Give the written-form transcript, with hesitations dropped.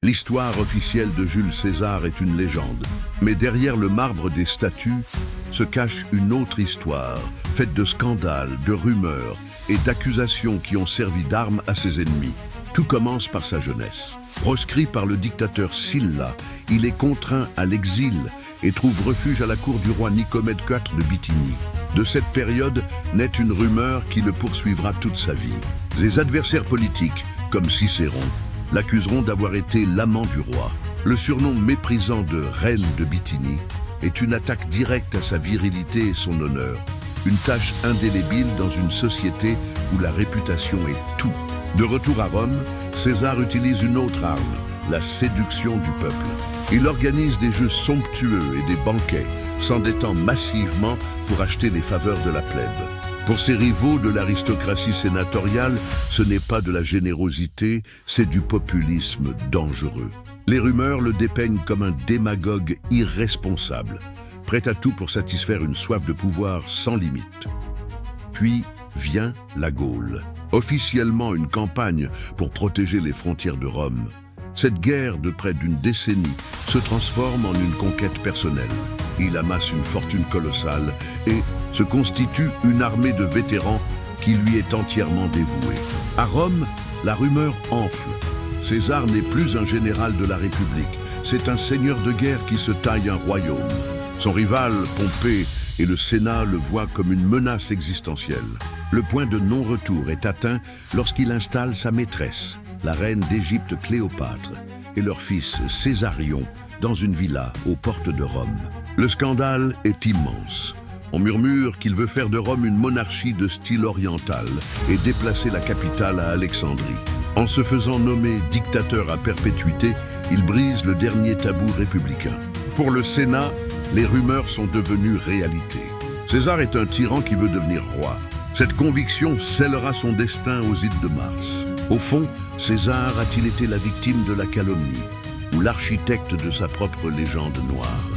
L'histoire officielle de Jules César est une légende. Mais derrière le marbre des statues se cache une autre histoire, faite de scandales, de rumeurs et d'accusations qui ont servi d'armes à ses ennemis. Tout commence par sa jeunesse. Proscrit par le dictateur Sylla, il est contraint à l'exil et trouve refuge à la cour du roi Nicomède IV de Bithynie. De cette période naît une rumeur qui le poursuivra toute sa vie. Ses adversaires politiques, comme Cicéron, l'accuseront d'avoir été l'amant du roi. Le surnom méprisant de reine de Bithynie est une attaque directe à sa virilité et son honneur. Une tache indélébile dans une société où la réputation est tout. De retour à Rome, César utilise une autre arme, la séduction du peuple. Il organise des jeux somptueux et des banquets, s'endettant massivement pour acheter les faveurs de la plèbe. Pour ses rivaux de l'aristocratie sénatoriale, ce n'est pas de la générosité, c'est du populisme dangereux. Les rumeurs le dépeignent comme un démagogue irresponsable, prêt à tout pour satisfaire une soif de pouvoir sans limite. Puis vient la Gaule, officiellement une campagne pour protéger les frontières de Rome. Cette guerre de près d'une décennie se transforme en une conquête personnelle. Il amasse une fortune colossale et se constitue une armée de vétérans qui lui est entièrement dévouée. À Rome, la rumeur enfle. César n'est plus un général de la République, c'est un seigneur de guerre qui se taille un royaume. Son rival, Pompée, et le Sénat le voient comme une menace existentielle. Le point de non-retour est atteint lorsqu'il installe sa maîtresse, la reine d'Égypte Cléopâtre, et leur fils Césarion dans une villa aux portes de Rome. Le scandale est immense. On murmure qu'il veut faire de Rome une monarchie de style oriental et déplacer la capitale à Alexandrie. En se faisant nommer dictateur à perpétuité, il brise le dernier tabou républicain. Pour le Sénat, les rumeurs sont devenues réalité. César est un tyran qui veut devenir roi. Cette conviction scellera son destin aux Ides de Mars. Au fond, César a-t-il été la victime de la calomnie ou l'architecte de sa propre légende noire ?